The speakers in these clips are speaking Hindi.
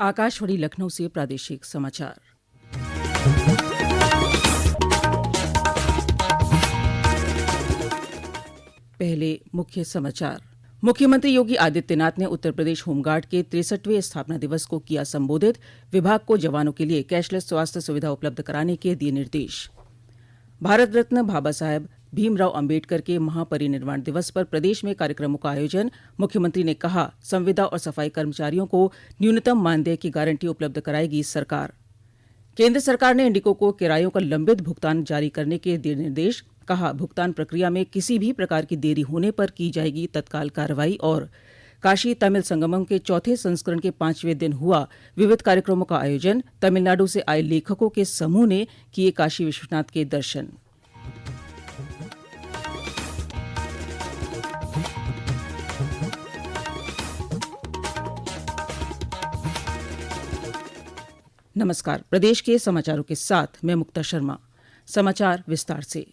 आकाशवाणी लखनऊ से प्रादेशिक समाचार। पहले मुख्य समाचार। मुख्यमंत्री योगी आदित्यनाथ ने उत्तर प्रदेश होमगार्ड के 63वें स्थापना दिवस को किया संबोधित। विभाग को जवानों के लिए कैशलेस स्वास्थ्य सुविधा उपलब्ध कराने के दिए निर्देश। भारत रत्न बाबा साहेब भीमराव अम्बेडकर के महापरिनिर्वाण दिवस पर प्रदेश में कार्यक्रमों का आयोजन। मुख्यमंत्री ने कहा, संविदा और सफाई कर्मचारियों को न्यूनतम मानदेय की गारंटी उपलब्ध कराएगी सरकार। केंद्र सरकार ने इंडिको को किरायों का लंबित भुगतान जारी करने के दिए निर्देश। कहा, भुगतान प्रक्रिया में किसी भी प्रकार की देरी होने पर की जाएगी तत्काल कार्रवाई। और काशी तमिल संगमम के चौथे संस्करण के 5वें दिन हुआ विविध कार्यक्रमों का आयोजन। तमिलनाडु से आए लेखकों के समूह ने किए काशी विश्वनाथ के दर्शन। नमस्कार। प्रदेश के समाचारों के साथ मैं मुक्ता शर्मा। समाचार विस्तार से।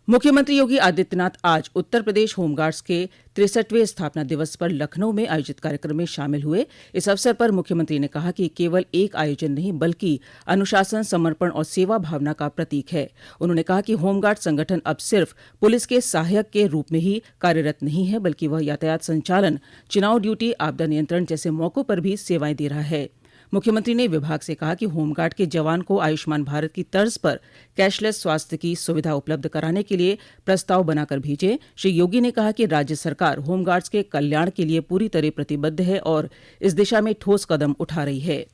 मुख्यमंत्री योगी आदित्यनाथ आज उत्तर प्रदेश होमगार्ड्स के 63वें स्थापना दिवस पर लखनऊ में आयोजित कार्यक्रम में शामिल हुए। इस अवसर पर मुख्यमंत्री ने कहा कि केवल एक आयोजन नहीं बल्कि अनुशासन, समर्पण और सेवा भावना का प्रतीक है। उन्होंने कहा कि होमगार्ड संगठन अब सिर्फ पुलिस के सहायक के रूप में ही कार्यरत नहीं है, बल्कि वह यातायात संचालन, चुनाव ड्यूटी, आपदा नियंत्रण जैसे मौकों पर भी सेवाएं दे रहा है। मुख्यमंत्री ने विभाग से कहा कि होमगार्ड के जवान को आयुष्मान भारत की तर्ज पर कैशलेस स्वास्थ्य की सुविधा उपलब्ध कराने के लिए प्रस्ताव बनाकर भेजें। श्री योगी ने कहा कि राज्य सरकार होमगार्ड्स के कल्याण के लिए पूरी तरह प्रतिबद्ध है और इस दिशा में ठोस कदम उठा रही है।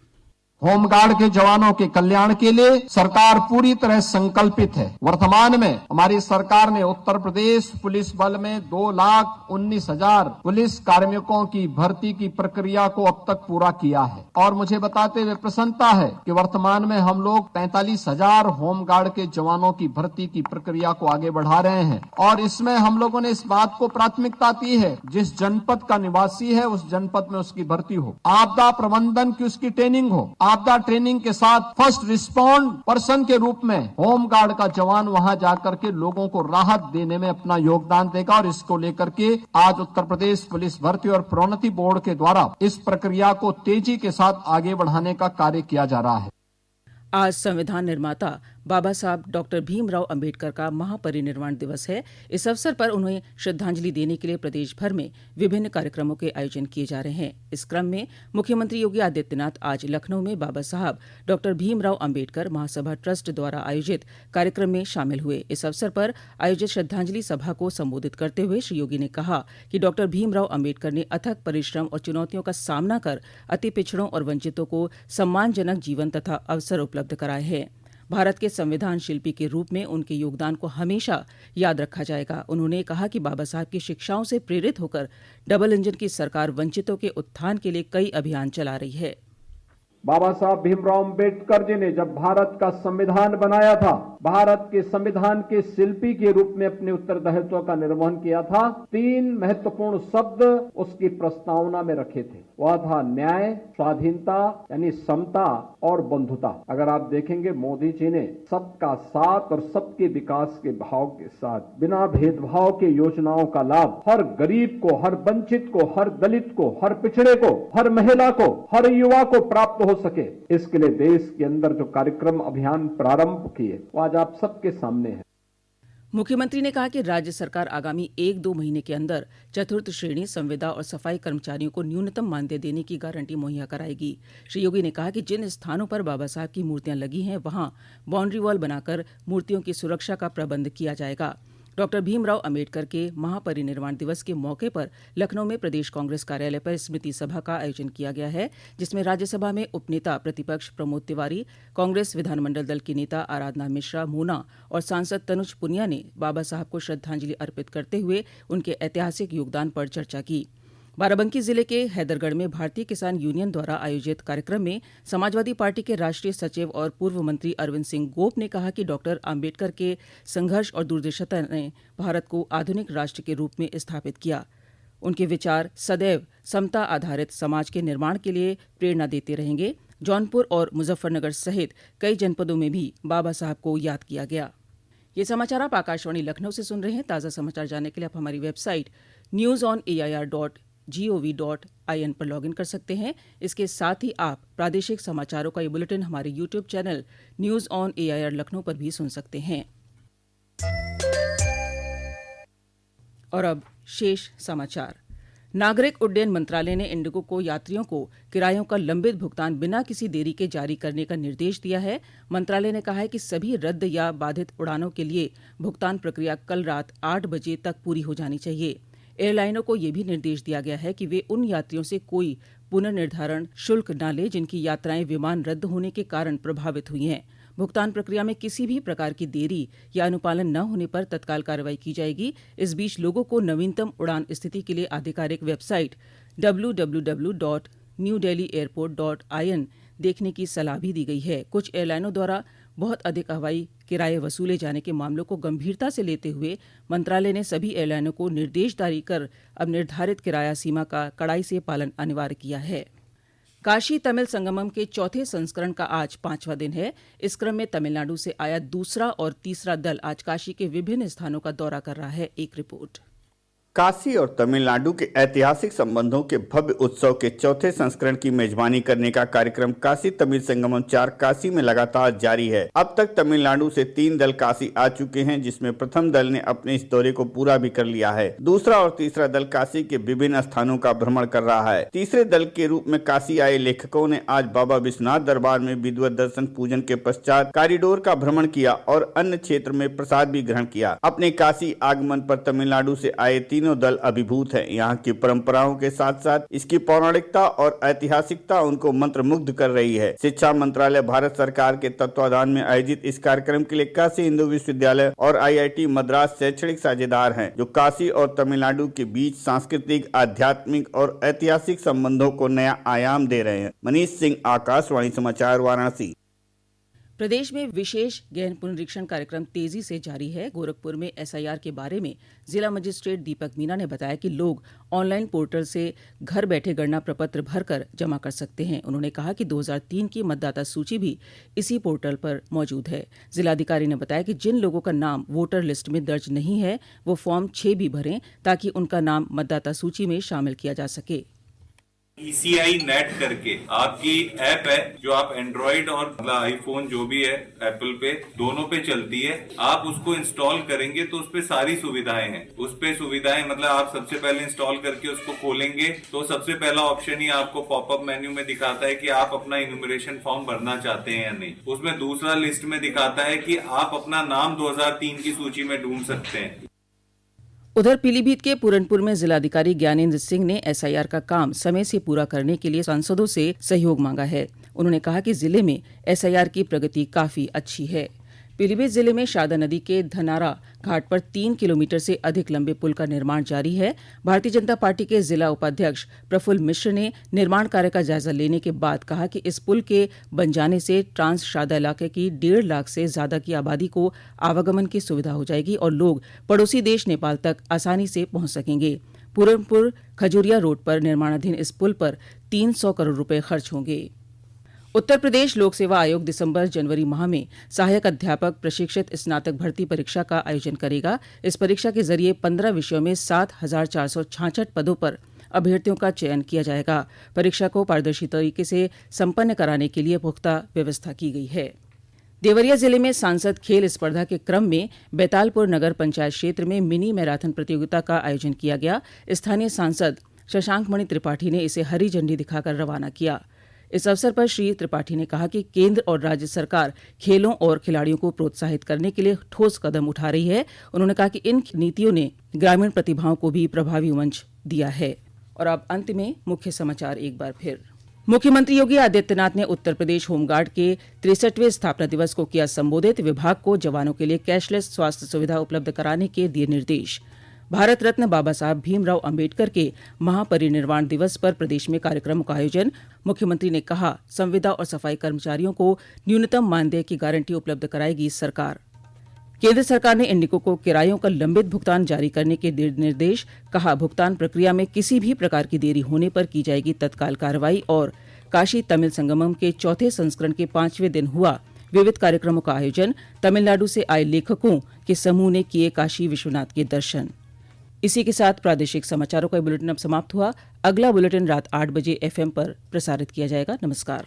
होमगार्ड के जवानों के कल्याण के लिए सरकार पूरी तरह संकल्पित है। वर्तमान में हमारी सरकार ने उत्तर प्रदेश पुलिस बल में 2,19,000 पुलिस कार्मिकों की भर्ती की प्रक्रिया को अब तक पूरा किया है और मुझे बताते हुए प्रसन्नता है कि वर्तमान में हम लोग 45,000 होमगार्ड के जवानों की भर्ती की प्रक्रिया को आगे बढ़ा रहे हैं। और इसमें हम लोगों ने इस बात को प्राथमिकता दी है, जिस जनपद का निवासी है उस जनपद में उसकी भर्ती हो, आपदा प्रबंधन की उसकी ट्रेनिंग हो। आपदा ट्रेनिंग के साथ फर्स्ट रिस्पॉन्ड पर्सन के रूप में होमगार्ड का जवान वहां जाकर के लोगों को राहत देने में अपना योगदान देगा। और इसको लेकर के आज उत्तर प्रदेश पुलिस भर्ती और प्रोन्नति बोर्ड के द्वारा इस प्रक्रिया को तेजी के साथ आगे बढ़ाने का कार्य किया जा रहा है। आज संविधान निर्माता बाबा साहब डॉक्टर भीमराव अम्बेडकर का महापरिनिर्वाण दिवस है। इस अवसर पर उन्हें श्रद्धांजलि देने के लिए प्रदेश भर में विभिन्न कार्यक्रमों के आयोजन किए जा रहे हैं। इस क्रम में मुख्यमंत्री योगी आदित्यनाथ आज लखनऊ में बाबा साहब डॉक्टर भीमराव अम्बेडकर महासभा ट्रस्ट द्वारा आयोजित कार्यक्रम में शामिल हुए। इस अवसर पर आयोजित श्रद्धांजलि सभा को संबोधित करते हुए श्री योगी ने कहा कि डॉक्टर भीमराव अम्बेडकर ने अथक परिश्रम और चुनौतियों का सामना कर अति पिछड़ों और वंचितों को सम्मानजनक जीवन तथा अवसर उपलब्ध कराए हैं। भारत के संविधान शिल्पी के रूप में उनके योगदान को हमेशा याद रखा जाएगा। उन्होंने कहा कि बाबा साहब की शिक्षाओं से प्रेरित होकर डबल इंजन की सरकार वंचितों के उत्थान के लिए कई अभियान चला रही है। बाबा साहब भीमराव अम्बेडकर जी ने जब भारत का संविधान बनाया था, भारत के संविधान के शिल्पी के रूप में अपने उत्तरदायित्व का निर्वहन किया था। 3 महत्वपूर्ण शब्द उसकी प्रस्तावना में रखे थे। वह था न्याय, स्वाधीनता यानी समता और बंधुता। अगर आप देखेंगे मोदी जी ने सबका साथ और सबके विकास के भाव के साथ बिना भेदभाव के योजनाओं का लाभ हर गरीब को, हर वंचित को, हर दलित को, हर पिछड़े को, हर महिला को, हर युवा को प्राप्त हो सके, इसके लिए देश के अंदर जो कार्यक्रम अभियान प्रारंभ किए वो आज आप सबके सामने है। मुख्यमंत्री ने कहा कि राज्य सरकार आगामी 1-2 महीने के अंदर चतुर्थ श्रेणी संविदा और सफाई कर्मचारियों को न्यूनतम मानदेय देने की गारंटी मुहैया कराएगी। श्री योगी ने कहा कि जिन स्थानों पर बाबा साहब की मूर्तियां लगी हैं वहां बाउंड्री वॉल बनाकर मूर्तियों की सुरक्षा का प्रबंध किया जाएगा। डॉक्टर भीमराव अम्बेडकर के महापरिनिर्वाण दिवस के मौके पर लखनऊ में प्रदेश कांग्रेस कार्यालय पर स्मृति सभा का आयोजन किया गया है, जिसमें राज्यसभा में उपनेता प्रतिपक्ष प्रमोद तिवारी, कांग्रेस विधानमंडल दल की नेता आराधना मिश्रा मूना और सांसद तनुज पुनिया ने बाबा साहब को श्रद्धांजलि अर्पित करते हुए उनके ऐतिहासिक योगदान पर चर्चा की। बाराबंकी जिले के हैदरगढ़ में भारतीय किसान यूनियन द्वारा आयोजित कार्यक्रम में समाजवादी पार्टी के राष्ट्रीय सचिव और पूर्व मंत्री अरविंद सिंह गोप ने कहा कि डॉक्टर आम्बेडकर के संघर्ष और दूरदर्शिता ने भारत को आधुनिक राष्ट्र के रूप में स्थापित किया। उनके विचार सदैव समता आधारित समाज के निर्माण के लिए प्रेरणा देते रहेंगे। जौनपुर और मुजफ्फरनगर सहित कई जनपदों में भी बाबा साहब को याद किया गया। ये समाचार आप आकाशवाणी लखनऊ से सुन रहे हैं। ताज़ा समाचार जानने के लिए आप हमारी वेबसाइट newsonair.in www.gov.in पर लॉगिन कर सकते हैं। इसके साथ ही आप प्रादेशिक समाचारों का ये बुलेटिन हमारे YouTube channel news on AIR Lucknow पर भी सुन सकते हैं। और अब शेष समाचार। नागरिक उड्डयन मंत्रालय ने इंडिगो को यात्रियों को किरायों का लंबित भुगतान बिना किसी देरी के जारी करने का निर्देश दिया है। मंत्रालय ने कहा है कि सभी रद्द या बाधित उड़ानों के लिए भुगतान प्रक्रिया कल रात 8 बजे तक पूरी हो जानी चाहिए। एयरलाइनों को यह भी निर्देश दिया गया है कि वे उन यात्रियों से कोई पुनर्निर्धारण शुल्क न ले जिनकी यात्राएं विमान रद्द होने के कारण प्रभावित हुई हैं। भुगतान प्रक्रिया में किसी भी प्रकार की देरी या अनुपालन न होने पर तत्काल कार्रवाई की जाएगी। इस बीच लोगों को नवीनतम उड़ान स्थिति के लिए आधिकारिक वेबसाइट www.newdelhiairport.in देखने की सलाह भी दी गई है। कुछ एयरलाइनों द्वारा बहुत अधिक हवाई किराए वसूले जाने के मामलों को गंभीरता से लेते हुए मंत्रालय ने सभी एयरलाइनों को निर्देश जारी कर अब निर्धारित किराया सीमा का कड़ाई से पालन अनिवार्य किया है। काशी तमिल संगमम के चौथे संस्करण का आज 5वां दिन है। इस क्रम में तमिलनाडु से आया दूसरा और तीसरा दल आज काशी के विभिन्न स्थानों का दौरा कर रहा है। एक रिपोर्ट। काशी और तमिलनाडु के ऐतिहासिक संबंधों के भव्य उत्सव के चौथे संस्करण की मेजबानी करने का कार्यक्रम काशी तमिल संगमम 4 काशी में लगातार जारी है। अब तक तमिलनाडु से 3 दल काशी आ चुके हैं, जिसमें प्रथम दल ने अपने इस दौरे को पूरा भी कर लिया है। दूसरा और तीसरा दल काशी के विभिन्न स्थानों का भ्रमण कर रहा है। तीसरे दल के रूप में काशी आए लेखकों ने आज बाबा विश्वनाथ दरबार में विधिवत दर्शन पूजन के पश्चात कॉरिडोर का भ्रमण किया और अन्य क्षेत्र में प्रसाद भी ग्रहण किया। अपने काशी आगमन पर तमिलनाडु से आए तीनों दल अभिभूत है। यहाँ की परंपराओं के साथ साथ इसकी पौराणिकता और ऐतिहासिकता उनको मंत्रमुग्ध कर रही है। शिक्षा मंत्रालय भारत सरकार के तत्वाधान में आयोजित इस कार्यक्रम के लिए काशी हिंदू विश्वविद्यालय और IIT मद्रास शैक्षणिक साझेदार हैं, जो काशी और तमिलनाडु के बीच सांस्कृतिक, आध्यात्मिक और ऐतिहासिक संबंधों को नया आयाम दे रहे हैं। मनीष सिंह, आकाशवाणी समाचार, वाराणसी। प्रदेश में विशेष गहन पुनरीक्षण कार्यक्रम तेजी से जारी है। गोरखपुर में SIR के बारे में जिला मजिस्ट्रेट दीपक मीना ने बताया कि लोग ऑनलाइन पोर्टल से घर बैठे गणना प्रपत्र भरकर जमा कर सकते हैं। उन्होंने कहा कि 2003 की मतदाता सूची भी इसी पोर्टल पर मौजूद है। जिलाधिकारी ने बताया कि जिन लोगों का नाम वोटर लिस्ट में दर्ज नहीं है वो फॉर्म 6 भी भरें ताकि उनका नाम मतदाता सूची में शामिल किया जा सके। ECI नेट करके आपकी ऐप है जो आप एंड्रॉइड और आईफोन जो भी है एप्पल पे दोनों पे चलती है। आप उसको इंस्टॉल करेंगे तो उस पे सारी सुविधाएं हैं। उस पे सुविधाएं मतलब आप सबसे पहले इंस्टॉल करके उसको खोलेंगे तो सबसे पहला ऑप्शन ही आपको पॉपअप मेन्यू में दिखाता है कि आप अपना इन्यूमरेशन फॉर्म भरना चाहते हैं या नहीं। उसमें दूसरा लिस्ट में दिखाता है कि आप अपना नाम 2003 की सूची में ढूंढ सकते हैं। उधर पीलीभीत के पूरनपुर में जिलाधिकारी ज्ञानेंद्र सिंह ने SIR का काम समय से पूरा करने के लिए सांसदों से सहयोग मांगा है। उन्होंने कहा कि जिले में SIR की प्रगति काफी अच्छी है। पीलीभीत जिले में शारदा नदी के धनारा घाट पर 3 किलोमीटर से अधिक लंबे पुल का निर्माण जारी है। भारतीय जनता पार्टी के जिला उपाध्यक्ष प्रफुल्ल मिश्र ने निर्माण कार्य का जायजा लेने के बाद कहा कि इस पुल के बन जाने से ट्रांस शारदा इलाके की 1.5 लाख से ज्यादा की आबादी को आवागमन की सुविधा हो जाएगी और लोग पड़ोसी देश नेपाल तक आसानी से पहुंच सकेंगे। पूरनपुर खजूरिया रोड पर निर्माणाधीन इस पुल पर 300 करोड़ रुपए खर्च होंगे। उत्तर प्रदेश लोक सेवा आयोग दिसंबर-जनवरी माह में सहायक अध्यापक प्रशिक्षित स्नातक भर्ती परीक्षा का आयोजन करेगा। इस परीक्षा के जरिए 15 विषयों में 7,466 पदों पर अभ्यर्थियों का चयन किया जाएगा। परीक्षा को पारदर्शी तरीके से संपन्न कराने के लिए पुख्ता व्यवस्था की गई है। देवरिया जिले में सांसद खेल स्पर्धा के क्रम में बैतालपुर नगर पंचायत क्षेत्र में मिनी मैराथन प्रतियोगिता का आयोजन किया गया। स्थानीय सांसद शशांक मणि त्रिपाठी ने इसे हरी झंडी दिखाकर रवाना किया। इस अवसर पर श्री त्रिपाठी ने कहा कि केंद्र और राज्य सरकार खेलों और खिलाड़ियों को प्रोत्साहित करने के लिए ठोस कदम उठा रही है। उन्होंने कहा कि इन नीतियों ने ग्रामीण प्रतिभाओं को भी प्रभावी मंच दिया है। और अब अंत में मुख्य समाचार एक बार फिर। मुख्यमंत्री योगी आदित्यनाथ ने उत्तर प्रदेश होमगार्ड के 63वें स्थापना दिवस को किया संबोधित। विभाग को जवानों के लिए कैशलेस स्वास्थ्य सुविधा उपलब्ध कराने के दिए निर्देश। भारत रत्न बाबा साहब भीमराव अंबेडकर के महापरिनिर्वाण दिवस पर प्रदेश में कार्यक्रमों का आयोजन। मुख्यमंत्री ने कहा संविदा और सफाई कर्मचारियों को न्यूनतम मानदेय की गारंटी उपलब्ध कराएगी सरकार। केंद्र सरकार ने इंडिगो को किरायों का लंबित भुगतान जारी करने के निर्देश। कहा भुगतान प्रक्रिया में किसी भी प्रकार की देरी होने पर की जाएगी तत्काल कार्रवाई। और काशी तमिल संगमम के चौथे संस्करण के 5वें दिन हुआ विविध कार्यक्रमों का आयोजन। तमिलनाडु से आए लेखकों के समूह ने किए काशी विश्वनाथ के दर्शन। इसी के साथ प्रादेशिक समाचारों का बुलेटिन अब समाप्त हुआ। अगला बुलेटिन रात 8 बजे FM पर प्रसारित किया जाएगा। नमस्कार।